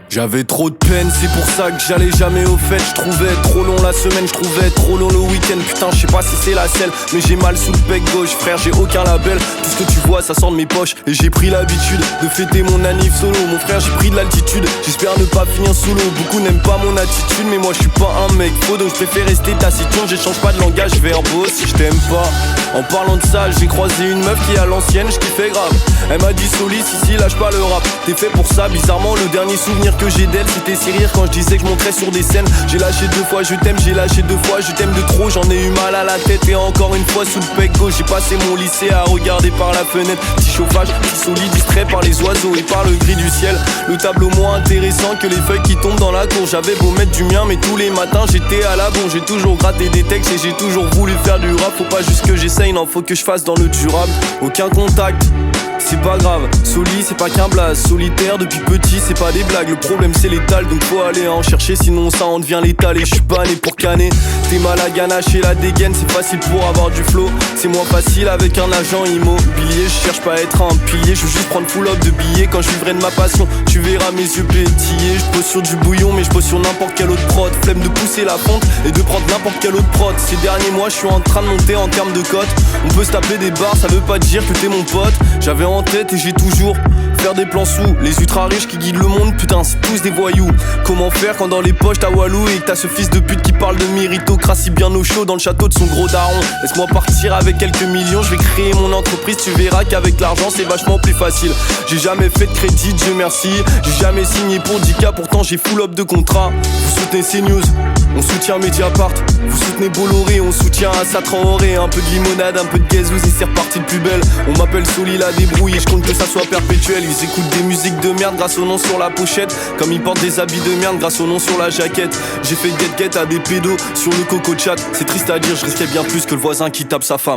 J'avais trop de peine, c'est pour ça que j'allais jamais au fait. Je trouvais trop long la semaine, je trouvais trop long le week-end. Putain, je sais pas si c'est la selle, mais j'ai mal sous le bec gauche. Frère, j'ai aucun label, tout ce que tu vois ça sort de mes poches. Et j'ai pris l'habitude de fêter mon anniv solo. Mon frère, j'ai pris de l'altitude, j'espère ne pas finir solo. Beaucoup n'aiment pas mon attitude, mais moi je suis pas un mec faux, donc je préfère rester taciturne. J'échange pas de langage verbaux si je t'aime pas. En parlant de ça, j'ai croisé une meuf qui à l'ancienne, je kiffais grave. Elle m'a dit Soli, si lâche pas le rap. T'es fait pour ça, bizarrement le dernier souvenir que j'ai d'elle, c'était ses rires quand je disais que je monterais sur des scènes. J'ai lâché 2 fois je t'aime, j'ai lâché 2 fois je t'aime de trop. J'en ai eu mal à la tête et encore une fois sous le pec gauche. J'ai passé mon lycée à regarder par la fenêtre. Petit chauffage, petit solide, distrait par les oiseaux et par le gris du ciel. Le tableau moins intéressant que les feuilles qui tombent dans la cour. J'avais beau mettre du mien, mais tous les matins j'étais à la bourre. J'ai toujours gratté des textes et j'ai toujours voulu faire du rap. Faut pas juste que j'essaye, non, faut que je fasse dans le durable. Aucun contact, c'est pas grave, Soli c'est pas qu'un blaze. Solitaire depuis petit c'est pas des blagues. Le problème c'est l'étal, donc faut aller en chercher, sinon ça en devient létal. Et je suis pas né pour canner. T'es mal à ganache et la dégaine, c'est facile pour avoir du flow. C'est moins facile avec un agent immobilier. Je cherche pas à être un pilier, je veux juste prendre full up de billets. Quand je vivrai de ma passion, tu verras mes yeux pétiller. Je pose sur du bouillon mais je pose sur n'importe quel autre prod. Flemme de pousser la fonte et de prendre n'importe quel autre prod. Ces derniers mois je suis en train de monter en termes de cote. On peut se taper des barres, ça veut pas dire que t'es mon pote. J'avais en tête et j'ai toujours faire des plans sous. Les ultra riches qui guident le monde, putain c'est tous des voyous. Comment faire quand dans les poches t'as Walou et que t'as ce fils de pute qui parle de méritocratie bien au chaud dans le château de son gros daron. Laisse-moi partir avec quelques millions, je vais créer mon entreprise. Tu verras qu'avec l'argent c'est vachement plus facile. J'ai jamais fait de crédit, Dieu merci. J'ai jamais signé pour 10K, pourtant j'ai full up de contrat. Vous soutenez CNews, on soutient Mediapart. Vous soutenez Bolloré, on soutient Assa Traoré. Un peu de limonade, un peu de gazouze et c'est reparti de plus belle. On m'appelle Soli la débrouille et je compte que ça soit perpétuel. Ils écoutent des musiques de merde grâce au nom sur la pochette, comme ils portent des habits de merde grâce au nom sur la jaquette. J'ai fait get-get à des pédos sur le coco chat. C'est triste à dire, je risquais bien plus que le voisin qui tape sa femme.